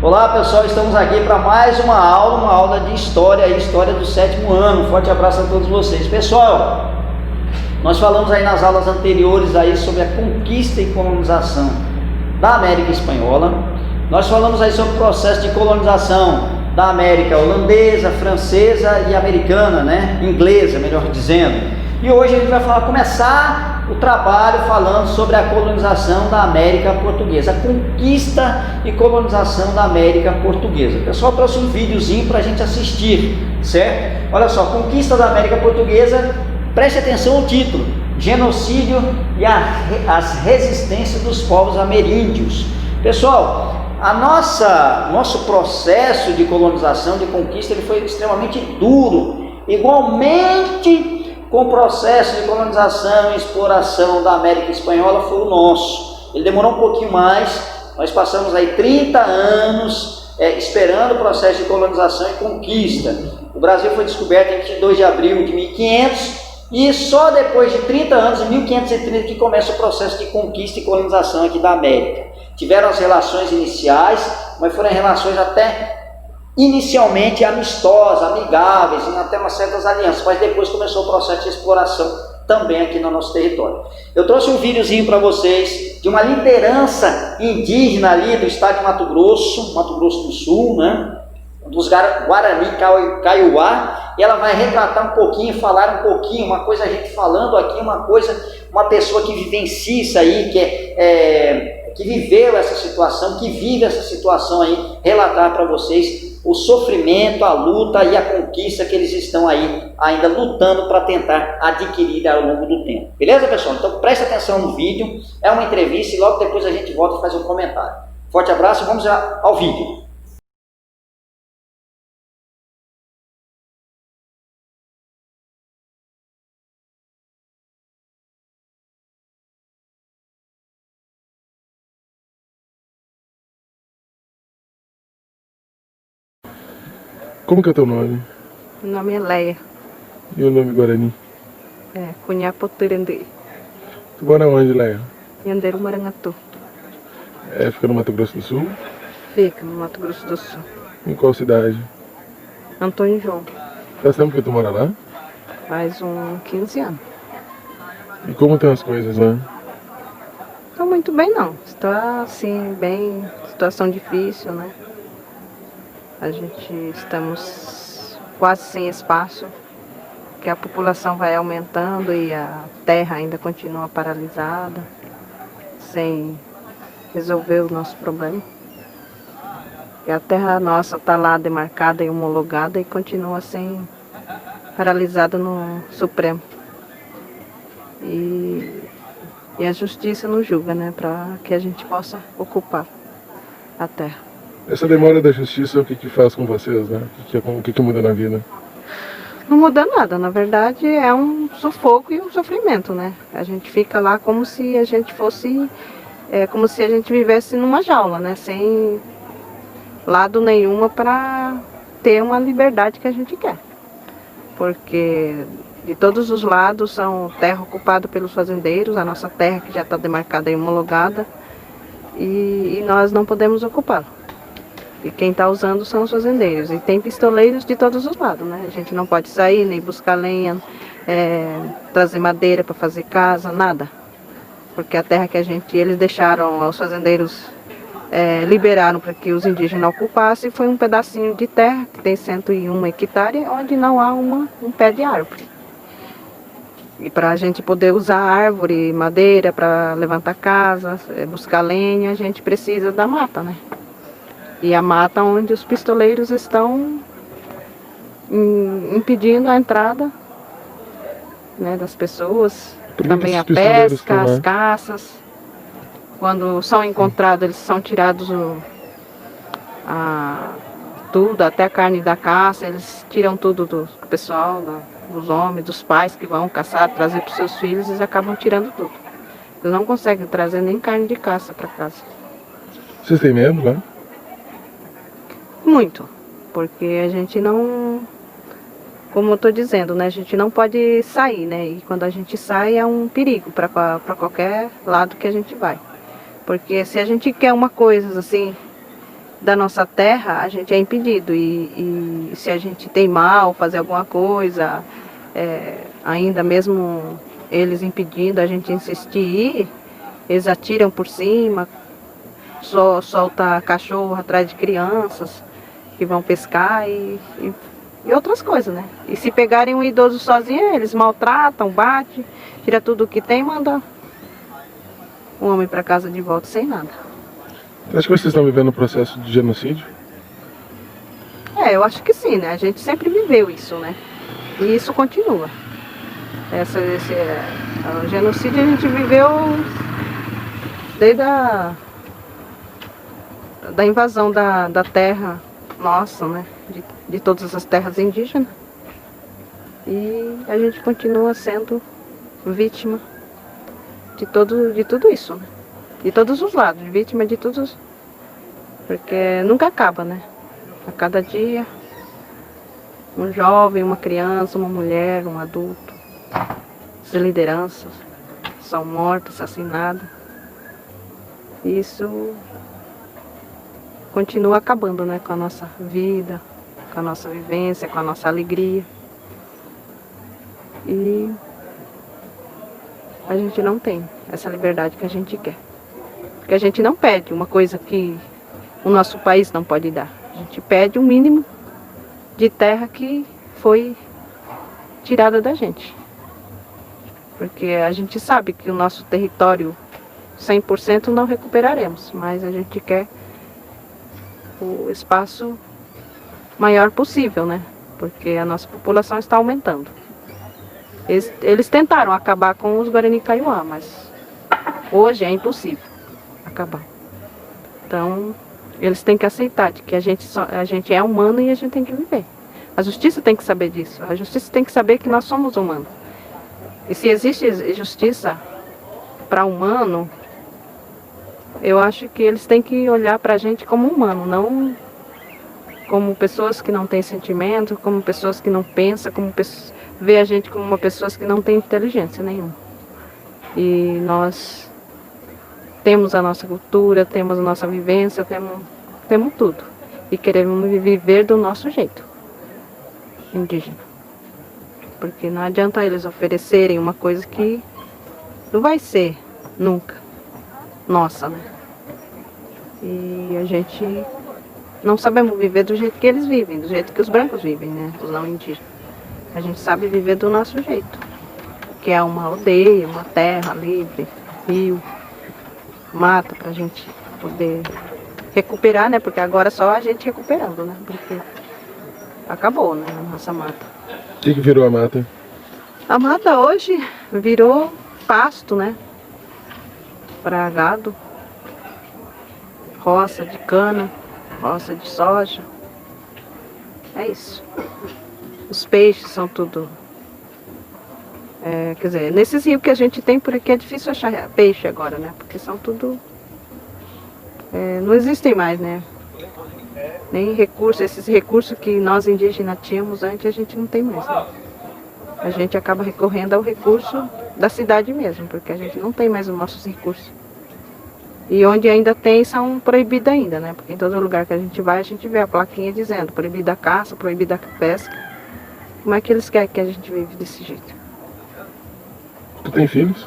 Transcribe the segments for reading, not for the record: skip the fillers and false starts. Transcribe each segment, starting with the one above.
Olá pessoal, estamos aqui para mais uma aula de história, história do 7º ano. Um forte abraço a todos vocês. Pessoal, nós falamos aí nas aulas anteriores aí sobre a conquista e colonização da América Espanhola. Nós falamos aí sobre o processo de colonização da América holandesa, francesa e americana, né? Inglesa, melhor dizendo. E hoje a gente vai começar o trabalho falando sobre a colonização da América Portuguesa, a conquista e colonização da América Portuguesa. O pessoal trouxe um videozinho para a gente assistir, certo? Olha só, conquista da América Portuguesa, preste atenção ao título: genocídio e as resistências dos povos ameríndios. Pessoal, nosso processo de colonização, de conquista, ele foi extremamente duro, igualmente com o processo de colonização e exploração da América Espanhola foi o nosso. Ele demorou um pouquinho mais, nós passamos aí 30 anos esperando o processo de colonização e conquista. O Brasil foi descoberto em 22 de abril de 1500 e só depois de 30 anos, em 1530, que começa o processo de conquista e colonização aqui da América. Tiveram as relações iniciais, mas foram relações até inicialmente amistosas, amigáveis, em até umas certas alianças, mas depois começou o processo de exploração também aqui no nosso território. Eu trouxe um videozinho para vocês de uma liderança indígena ali do estado de Mato Grosso do Sul, né? Dos Guarani Kaiowá, e ela vai retratar um pouquinho, falar um pouquinho, uma coisa a gente falando aqui, uma pessoa que vivencia isso aí, que viveu essa situação, que vive essa situação aí, relatar para vocês o sofrimento, a luta e a conquista que eles estão aí ainda lutando para tentar adquirir ao longo do tempo. Beleza, pessoal? Então preste atenção no vídeo, é uma entrevista e logo depois a gente volta e faz um comentário. Forte abraço, vamos ao vídeo. Como que é teu nome? Meu nome é Leia. E o nome Guarani? Cunhapotirandi. Tu mora onde, Leia? Yanderu Marangatu. Fica no Mato Grosso do Sul? Fica no Mato Grosso do Sul. Em qual cidade? Antônio João. Faz tempo que tu mora lá? Faz uns 15 anos. E como estão as coisas lá? Não muito bem não. Está assim, bem, situação difícil, né? Estamos quase sem espaço, que a população vai aumentando e a terra ainda continua paralisada, sem resolver o nosso problema. E a terra nossa está lá demarcada e homologada e continua sem paralisada no Supremo. E a justiça nos julga, né, para que a gente possa ocupar a terra. Essa demora da justiça, o que faz com vocês, né? O que muda na vida? Não muda nada, na verdade é um sufoco e um sofrimento, né? A gente fica lá como se a gente fosse, como se a gente vivesse numa jaula, né? Sem lado nenhuma para ter uma liberdade que a gente quer. Porque de todos os lados são terra ocupada pelos fazendeiros, a nossa terra que já está demarcada e homologada, e nós não podemos ocupá-la. E quem está usando são os fazendeiros. E tem pistoleiros de todos os lados, né? A gente não pode sair, nem buscar lenha, trazer madeira para fazer casa, nada. Porque a terra que eles deixaram, os fazendeiros liberaram para que os indígenas ocupassem, foi um pedacinho de terra, que tem 101 hectares, onde não há um pé de árvore. E para a gente poder usar árvore, madeira para levantar casa, buscar lenha, a gente precisa da mata, né? E a mata onde os pistoleiros estão impedindo a entrada, né, das pessoas, também a pesca, as caças. Quando são encontrados, eles são tirados tudo, até a carne da caça, eles tiram tudo do pessoal, dos homens, dos pais que vão caçar, trazer para os seus filhos, eles acabam tirando tudo. Eles não conseguem trazer nem carne de caça para casa. Vocês têm medo, né? Muito, porque a gente não, como eu estou dizendo, né, a gente não pode sair, né, e quando a gente sai é um perigo para qualquer lado que a gente vai. Porque se a gente quer uma coisa assim, da nossa terra, a gente é impedido. E se a gente teimar ou fazer alguma coisa, ainda mesmo eles impedindo a gente insistir, eles atiram por cima, solta cachorro atrás de crianças que vão pescar e outras coisas, né? E se pegarem um idoso sozinho, eles maltratam, batem, tira tudo que tem e manda o homem para casa de volta sem nada. Você acha que vocês estão vivendo um processo de genocídio? Eu acho que sim, né? A gente sempre viveu isso, né? E isso continua. O genocídio a gente viveu desde a invasão da terra nossa, né? De todas as terras indígenas. E a gente continua sendo vítima de tudo isso, né? De todos os lados, vítima de todos. Porque nunca acaba, né? A cada dia, um jovem, uma criança, uma mulher, um adulto, as lideranças são mortas, assassinadas. Isso continua acabando, né? Com a nossa vida, com a nossa vivência, com a nossa alegria. E a gente não tem essa liberdade que a gente quer. Porque a gente não pede uma coisa que o nosso país não pode dar. A gente pede um mínimo de terra que foi tirada da gente. Porque a gente sabe que o nosso território 100% não recuperaremos, mas a gente quer o espaço maior possível, né? Porque a nossa população está aumentando. Eles tentaram acabar com os Guarani Kaiowá, mas hoje é impossível acabar. Então, eles têm que aceitar de que a gente é humano e a gente tem que viver. A justiça tem que saber disso. A justiça tem que saber que nós somos humanos. E se existe justiça para humano, eu acho que eles têm que olhar para a gente como humano, não como pessoas que não têm sentimento, como pessoas que não pensam, ver a gente como uma pessoa que não tem inteligência nenhuma. E nós temos a nossa cultura, temos a nossa vivência, temos tudo. E queremos viver do nosso jeito, indígena. Porque não adianta eles oferecerem uma coisa que não vai ser nunca nossa, né? E a gente não sabemos viver do jeito que eles vivem, do jeito que os brancos vivem, né? Os não indígenas. A gente sabe viver do nosso jeito, que é uma aldeia, uma terra livre, rio, mata pra gente poder recuperar, né? Porque agora só a gente recuperando, né? Porque acabou, né? A nossa mata. O que virou a mata? A mata hoje virou pasto, né? Para gado, roça de cana, roça de soja. É isso. Os peixes são tudo. Quer dizer, nesses rios que a gente tem por aqui é difícil achar peixe agora, né? Porque são tudo. Não existem mais, né? Nem recursos, esses recursos que nós indígenas tínhamos antes, a gente não tem mais, né? A gente acaba recorrendo ao recurso da cidade mesmo, porque a gente não tem mais os nossos recursos. E onde ainda tem, são proibidos ainda, né? Porque em todo lugar que a gente vai, a gente vê a plaquinha dizendo proibida a caça, proibida a pesca. Como é que eles querem que a gente vive desse jeito? Tu tem filhos?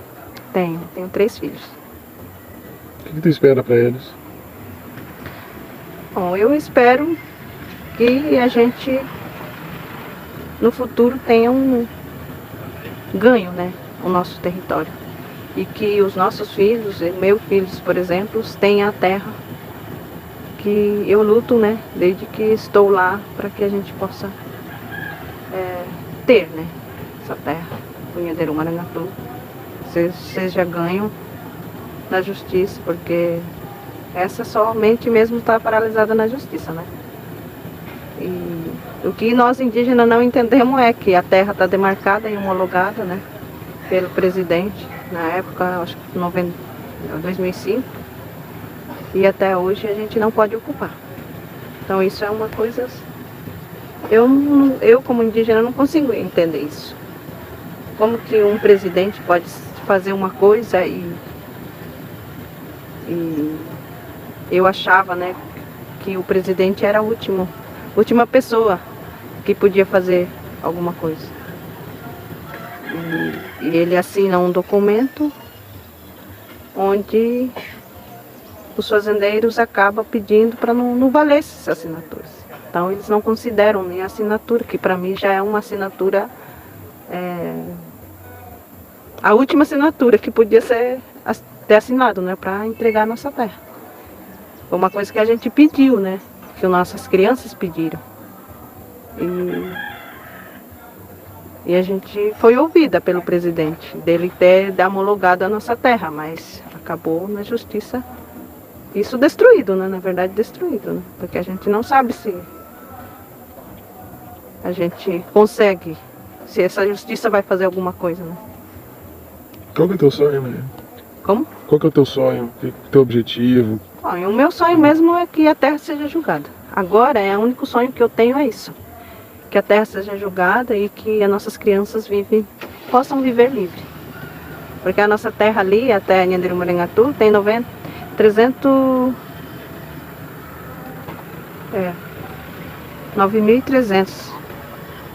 Tenho 3 filhos. O que tu espera pra eles? Bom, eu espero que a gente no futuro tenha um ganho, né? O nosso território. E que os nossos filhos, meus filhos, por exemplo, tenham a terra que eu luto, né? Desde que estou lá, para que a gente possa ter, né? Essa terra, Punhadeiro Marangatu, seja ganho na justiça, porque essa somente mesmo está paralisada na justiça, né? E o que nós indígenas não entendemos é que a terra está demarcada e homologada, né? Pelo presidente, na época, acho que 2005, e até hoje a gente não pode ocupar. Então isso é uma coisa... Eu como indígena não consigo entender isso. Como que um presidente pode fazer uma coisa e eu achava, né, que o presidente era a última pessoa que podia fazer alguma coisa. E ele assina um documento onde os fazendeiros acabam pedindo para não valer essas assinaturas. Então eles não consideram nem a assinatura, que para mim já é uma assinatura, a última assinatura que podia ter assinado, né, para entregar a nossa terra. Foi uma coisa que a gente pediu, né, que nossas crianças pediram. E a gente foi ouvida pelo presidente, dele ter homologado a nossa terra, mas acabou na justiça isso destruído, né? Na verdade destruído, né? Porque a gente não sabe se a gente consegue, se essa justiça vai fazer alguma coisa, né? Qual que é o teu sonho, Maria? Como? Qual que é o teu sonho? O teu objetivo? Bom, e o meu sonho mesmo é que a terra seja julgada. Agora, o único sonho que eu tenho é isso. Que a terra seja julgada e que as nossas crianças possam viver livre. Porque a nossa terra ali, até Nhanderumurengatu, tem 9.300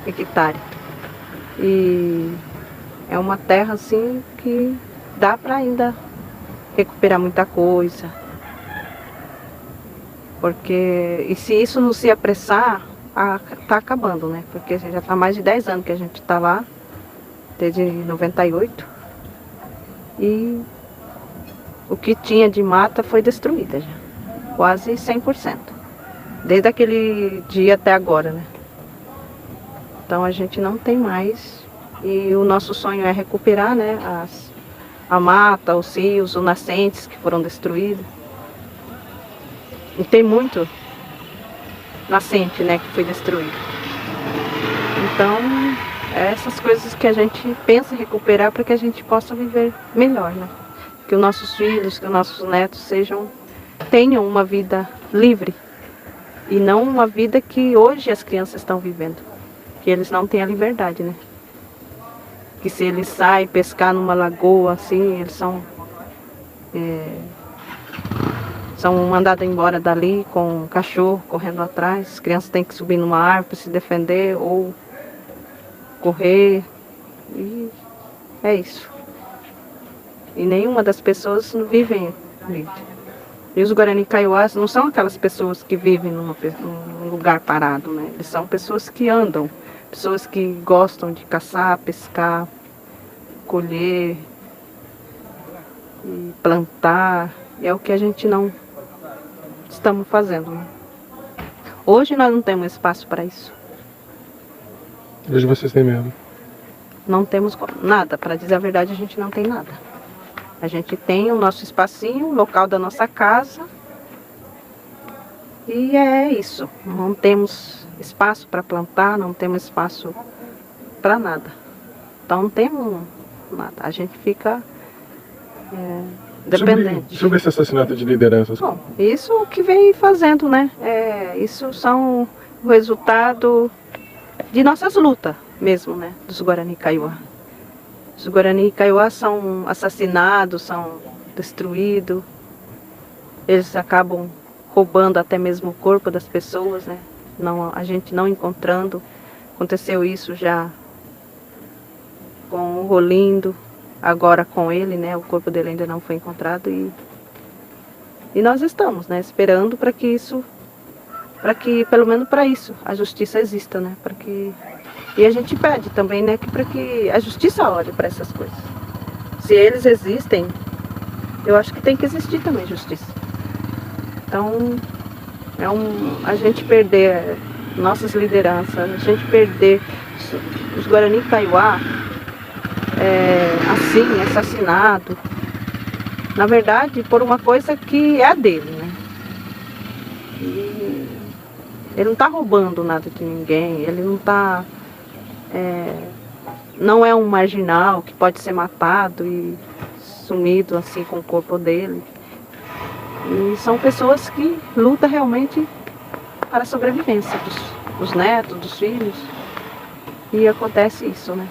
hectares. E é uma terra assim que dá para ainda recuperar muita coisa. Porque, e se isso não se apressar, tá acabando, né? Porque já tá mais de 10 anos que a gente tá lá, desde 98. E o que tinha de mata foi destruída já, quase 100%. Desde aquele dia até agora, né? Então a gente não tem mais. E o nosso sonho é recuperar, né, a mata, os rios, os nascentes que foram destruídos. E tem muito nascente, né, que foi destruído. Então, essas coisas que a gente pensa em recuperar para que a gente possa viver melhor, né? Que os nossos filhos, que os nossos netos tenham uma vida livre e não uma vida que hoje as crianças estão vivendo, que eles não têm a liberdade, né? Que se eles saem pescar numa lagoa assim, eles são mandados embora dali com um cachorro correndo atrás. As crianças têm que subir numa árvore para se defender ou correr. E é isso. E nenhuma das pessoas não vivem livre. E os Guarani Kaiowás não são aquelas pessoas que vivem num lugar parado, né? Eles são pessoas que andam, pessoas que gostam de caçar, pescar, colher e plantar. E é o que a gente não estamos fazendo, né? Hoje nós não temos espaço para isso. Hoje vocês têm medo? Não temos nada, para dizer a verdade, a gente não tem nada. A gente tem o nosso espacinho, o local da nossa casa. E é isso. Não temos espaço para plantar, não temos espaço para nada. Então não temos nada. A gente fica dependente. Sobre esse assassinato de lideranças? Bom, isso o que vem fazendo, né? Isso são o resultado de nossas lutas mesmo, né? Dos Guarani Kaiowá. Os Guarani Kaiowá são assassinados, são destruídos. Eles acabam roubando até mesmo o corpo das pessoas, né? A gente não encontrando. Aconteceu isso já com o Rolindo, agora com ele, né? O corpo dele ainda não foi encontrado e nós estamos, né? Esperando para que pelo menos para isso a justiça exista, né? E a gente pede também, né, para que a justiça olhe para essas coisas. Se eles existem, eu acho que tem que existir também justiça. Então, a gente perder nossas lideranças, a gente perder os Guarani Kaiowá, assim, assassinado, na verdade, por uma coisa que é a dele, né? E ele não está roubando nada de ninguém, ele não está... não é um marginal que pode ser matado e sumido assim com o corpo dele. E são pessoas que lutam realmente para a sobrevivência dos netos, dos filhos. E acontece isso, né?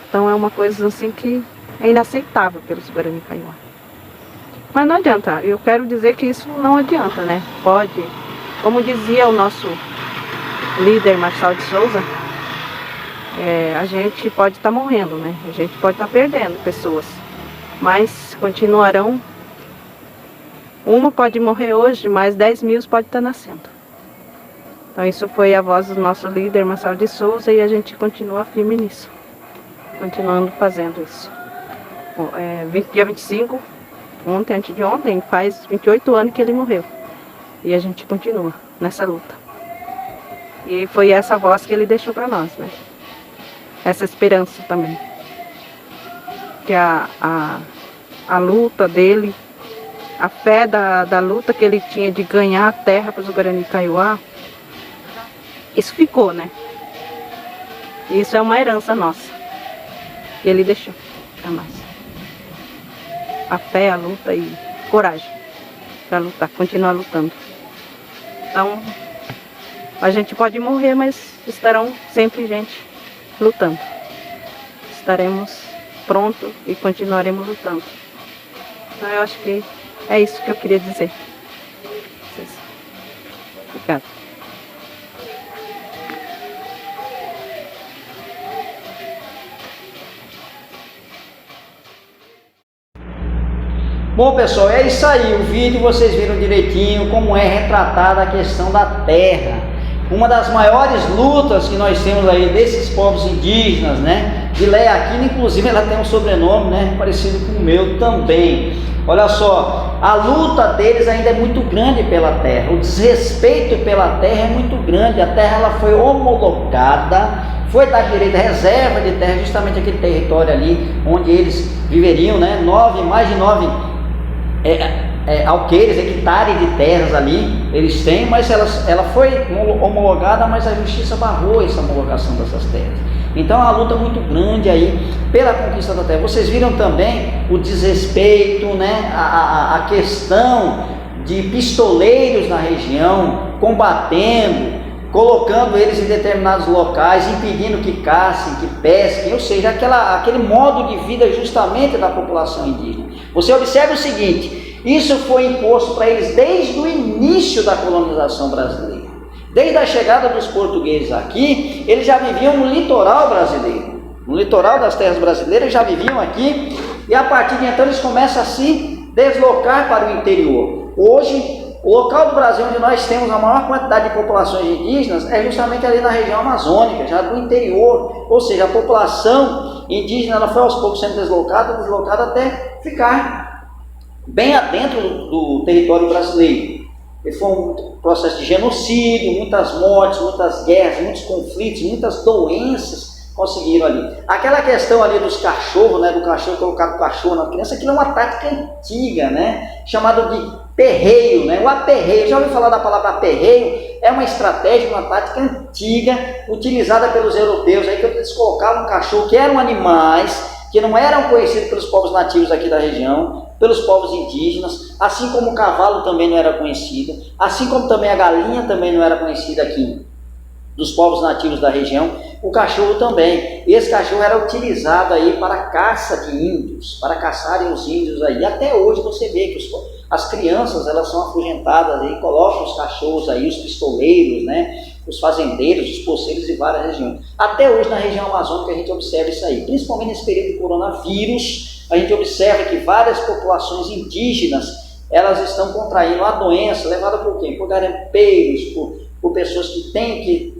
Então é uma coisa assim que é inaceitável pelos Guarani Kaiowá. Mas não adianta, eu quero dizer que isso não adianta, né? Pode, como dizia o nosso líder Marçal de Souza, a gente pode estar morrendo, né? A gente pode estar perdendo pessoas, mas continuarão. Uma pode morrer hoje, mas 10 mil pode estar nascendo. Então isso foi a voz do nosso líder Marçal de Souza e a gente continua firme nisso, continuando fazendo isso. Dia 25, antes de ontem, faz 28 anos que ele morreu. E a gente continua nessa luta. E foi essa voz que ele deixou para nós, né? Essa esperança também. Que a luta dele, a fé da luta que ele tinha de ganhar a terra para os Guarani Kaiowá, isso ficou, né? Isso é uma herança nossa. E ele deixou para nós. A fé, a luta e coragem para lutar, continuar lutando. Então, a gente pode morrer, mas estarão sempre gente lutando. Estaremos prontos e continuaremos lutando. Então, eu acho que é isso que eu queria dizer. Obrigada. Bom, pessoal, é isso aí. O vídeo vocês viram direitinho como é retratada a questão da terra. Uma das maiores lutas que nós temos aí desses povos indígenas, né? De Léa Aquino, inclusive, ela tem um sobrenome, né? Parecido com o meu também. Olha só, a luta deles ainda é muito grande pela terra. O desrespeito pela terra é muito grande. A terra ela foi homologada, foi dada direito à reserva de terra, justamente aquele território ali onde eles viveriam, né? Mais de 9 alqueires, hectares de terras ali eles têm, mas ela foi homologada, mas a justiça barrou essa homologação dessas terras. Então é uma luta muito grande aí pela conquista da terra. Vocês viram também o desrespeito, né? A questão de pistoleiros na região combatendo, colocando eles em determinados locais, impedindo que caçem, que pesquem, ou seja, aquele modo de vida justamente da população indígena. Você observa o seguinte, isso foi imposto para eles desde o início da colonização brasileira. Desde a chegada dos portugueses aqui, eles já viviam no litoral brasileiro, no litoral das terras brasileiras, já viviam aqui, e a partir de então eles começam a se deslocar para o interior. Hoje, o local do Brasil onde nós temos a maior quantidade de populações indígenas é justamente ali na região amazônica, já do interior, ou seja, a população indígena ela foi aos poucos sendo deslocada até ficar bem adentro do território brasileiro. E foi um processo de genocídio, muitas mortes, muitas guerras, muitos conflitos, muitas doenças conseguiram ali. Aquela questão ali dos cachorros, né, do cachorro colocar o cachorro na criança, aquilo é uma tática antiga, né, chamada de aperreio, né? O aperreio, já ouviu falar da palavra aperreio? É uma estratégia, uma tática antiga utilizada pelos europeus, aí que eles colocavam um cachorro que eram animais que não eram conhecidos pelos povos nativos aqui da região, pelos povos indígenas, assim como o cavalo também não era conhecido, assim como também a galinha também não era conhecida aqui dos povos nativos da região, o cachorro também. Esse cachorro era utilizado aí para a caça de índios, para caçarem os índios aí. Até hoje você vê que as crianças elas são afugentadas e colocam os cachorros aí, os pistoleiros, né? Os fazendeiros, os poceiros de várias regiões. Até hoje na região amazônica a gente observa isso aí, principalmente nesse período de coronavírus, a gente observa que várias populações indígenas elas estão contraindo a doença, levada por quem? Por garimpeiros, por pessoas que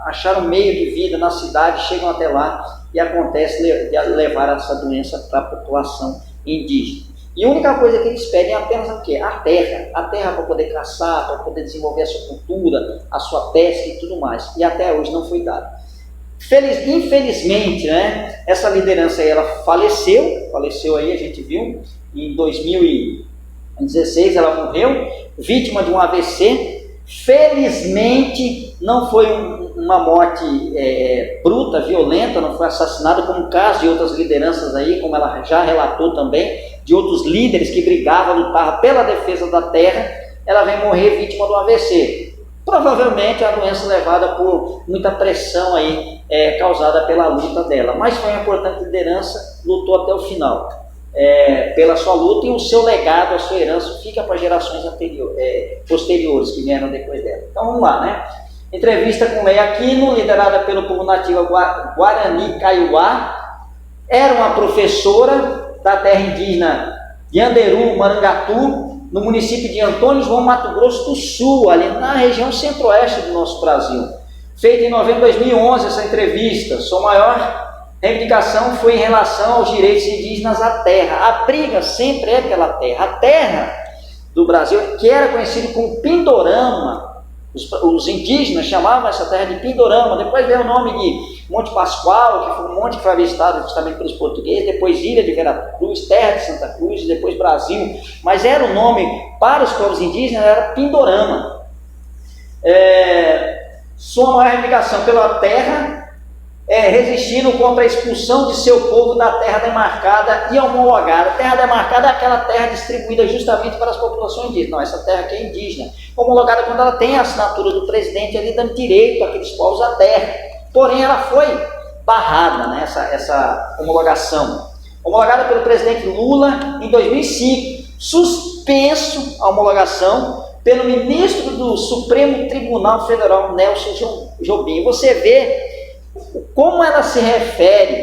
achar um meio de vida na cidade, chegam até lá e acontece de levar essa doença para a população indígena. E a única coisa que eles pedem é apenas o quê? A terra para poder caçar, para poder desenvolver a sua cultura, a sua pesca e tudo mais. E até hoje não foi dado. Infelizmente, né, essa liderança aí, ela faleceu aí, a gente viu, em 2016 ela morreu, vítima de um AVC. Felizmente não foi uma morte bruta, violenta, não foi assassinada como o caso de outras lideranças aí, como ela já relatou também, de outros líderes que brigavam, lutavam pela defesa da terra, ela vem morrer vítima do AVC. Provavelmente a doença levada por muita pressão aí, causada pela luta dela, mas foi uma importante liderança, lutou até o final. pela sua luta, e o seu legado, a sua herança fica para gerações posteriores que vieram depois dela. Então vamos lá, né? Entrevista com Leia Aquino, liderada pelo povo nativo Guarani Kaiowá. Era uma professora da terra indígena Yanderu Marangatu, no município de Antônio João, Mato Grosso do Sul, ali na região centro-oeste do nosso Brasil. Feita em novembro de 2011 essa entrevista. Sua maior reivindicação foi em relação aos direitos indígenas à terra. A briga sempre é pela terra. A terra do Brasil, que era conhecida como Pindorama, os indígenas chamavam essa terra de Pindorama, depois veio o nome de Monte Pascoal, que foi um monte que foi avistado justamente pelos portugueses, depois Ilha de Veracruz, Terra de Santa Cruz, depois Brasil, mas era o nome para os povos indígenas, era Pindorama. Sua maior reivindicação pela terra, resistindo contra a expulsão de seu povo da terra demarcada e homologada. Terra demarcada é aquela terra distribuída justamente para as populações indígenas. Não, essa terra aqui é indígena. Homologada quando ela tem a assinatura do presidente ali dando direito àqueles povos à terra. Porém, ela foi barrada, né, essa homologação. Homologada pelo presidente Lula em 2005. Suspenso a homologação pelo ministro do Supremo Tribunal Federal, Nelson Jobim. Você vê como ela se refere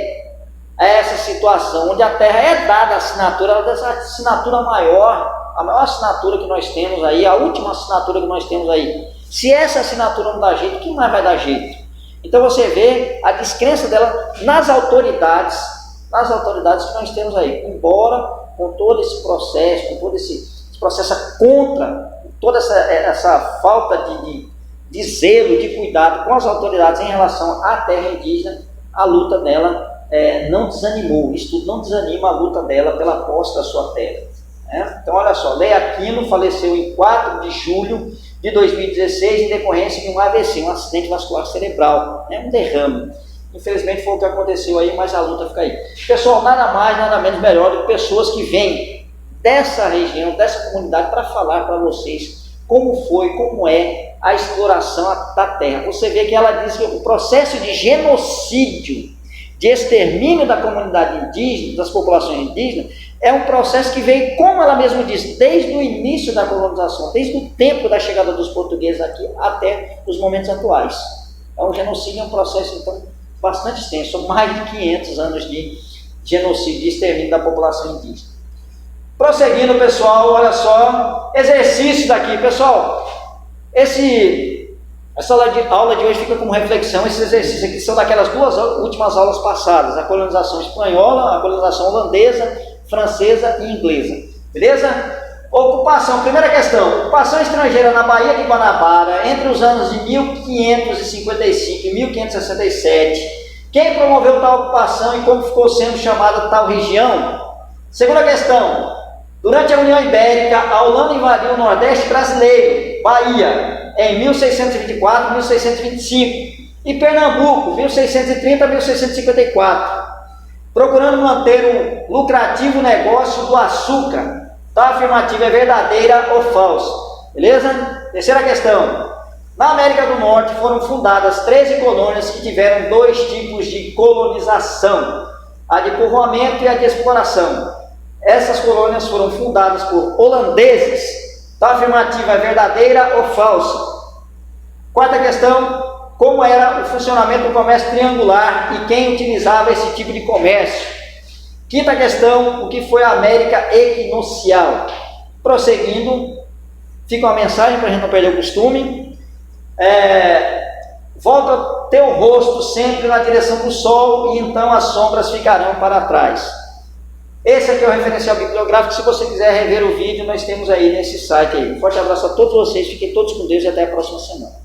a essa situação, onde a terra é dada a assinatura, ela dá essa assinatura maior, a maior assinatura que nós temos aí, a última assinatura que nós temos aí. Se essa assinatura não dá jeito, quem mais vai dar jeito? Então você vê a descrença dela nas autoridades que nós temos aí. Embora com todo esse processo, com todo esse processo contra toda essa falta de zelo, de cuidado com as autoridades em relação à terra indígena, a luta dela não desanimou. Isso tudo não desanima a luta dela pela posse da sua terra. Né? Então, olha só, Leia Aquino faleceu em 4 de julho de 2016 em decorrência de um AVC, um acidente vascular cerebral, um derrame. Infelizmente foi o que aconteceu aí, mas a luta fica aí. Pessoal, nada mais, nada menos melhor do que pessoas que vêm dessa região, dessa comunidade, para falar para vocês como é a exploração da terra. Você vê que ela diz que o processo de genocídio, de extermínio da comunidade indígena, das populações indígenas, é um processo que veio, como ela mesma diz, desde o início da colonização, desde o tempo da chegada dos portugueses aqui até os momentos atuais. Então, o genocídio é um processo, então, bastante extenso, são mais de 500 anos de genocídio, de extermínio da população indígena. Prosseguindo, pessoal, olha só, exercício daqui, pessoal, essa aula de hoje fica como reflexão. Esses exercícios aqui são daquelas 2 últimas aulas passadas, a colonização espanhola, a colonização holandesa, francesa e inglesa, beleza? Ocupação, primeira questão, ocupação estrangeira na Baía de Guanabara entre os anos de 1555 e 1567, quem promoveu tal ocupação e como ficou sendo chamada tal região? Segunda questão, durante a União Ibérica, a Holanda invadiu o Nordeste brasileiro, Bahia, em 1624 e 1625, e Pernambuco, 1630 a 1654, procurando manter um lucrativo negócio do açúcar. Tal afirmativa é verdadeira ou falsa? Beleza? Terceira questão. Na América do Norte foram fundadas 13 colônias que tiveram 2 tipos de colonização, a de povoamento e a de exploração. Essas colônias foram fundadas por holandeses. Tal afirmativa é verdadeira ou falsa? Quarta questão. Como era o funcionamento do comércio triangular e quem utilizava esse tipo de comércio? Quinta questão. O que foi a América equinocial? Prosseguindo, fica uma mensagem para a gente não perder o costume. Volta teu rosto sempre na direção do sol e então as sombras ficarão para trás. Esse aqui é o referencial bibliográfico. Se você quiser rever o vídeo, nós temos aí nesse site aí. Um forte abraço a todos vocês, fiquem todos com Deus e até a próxima semana.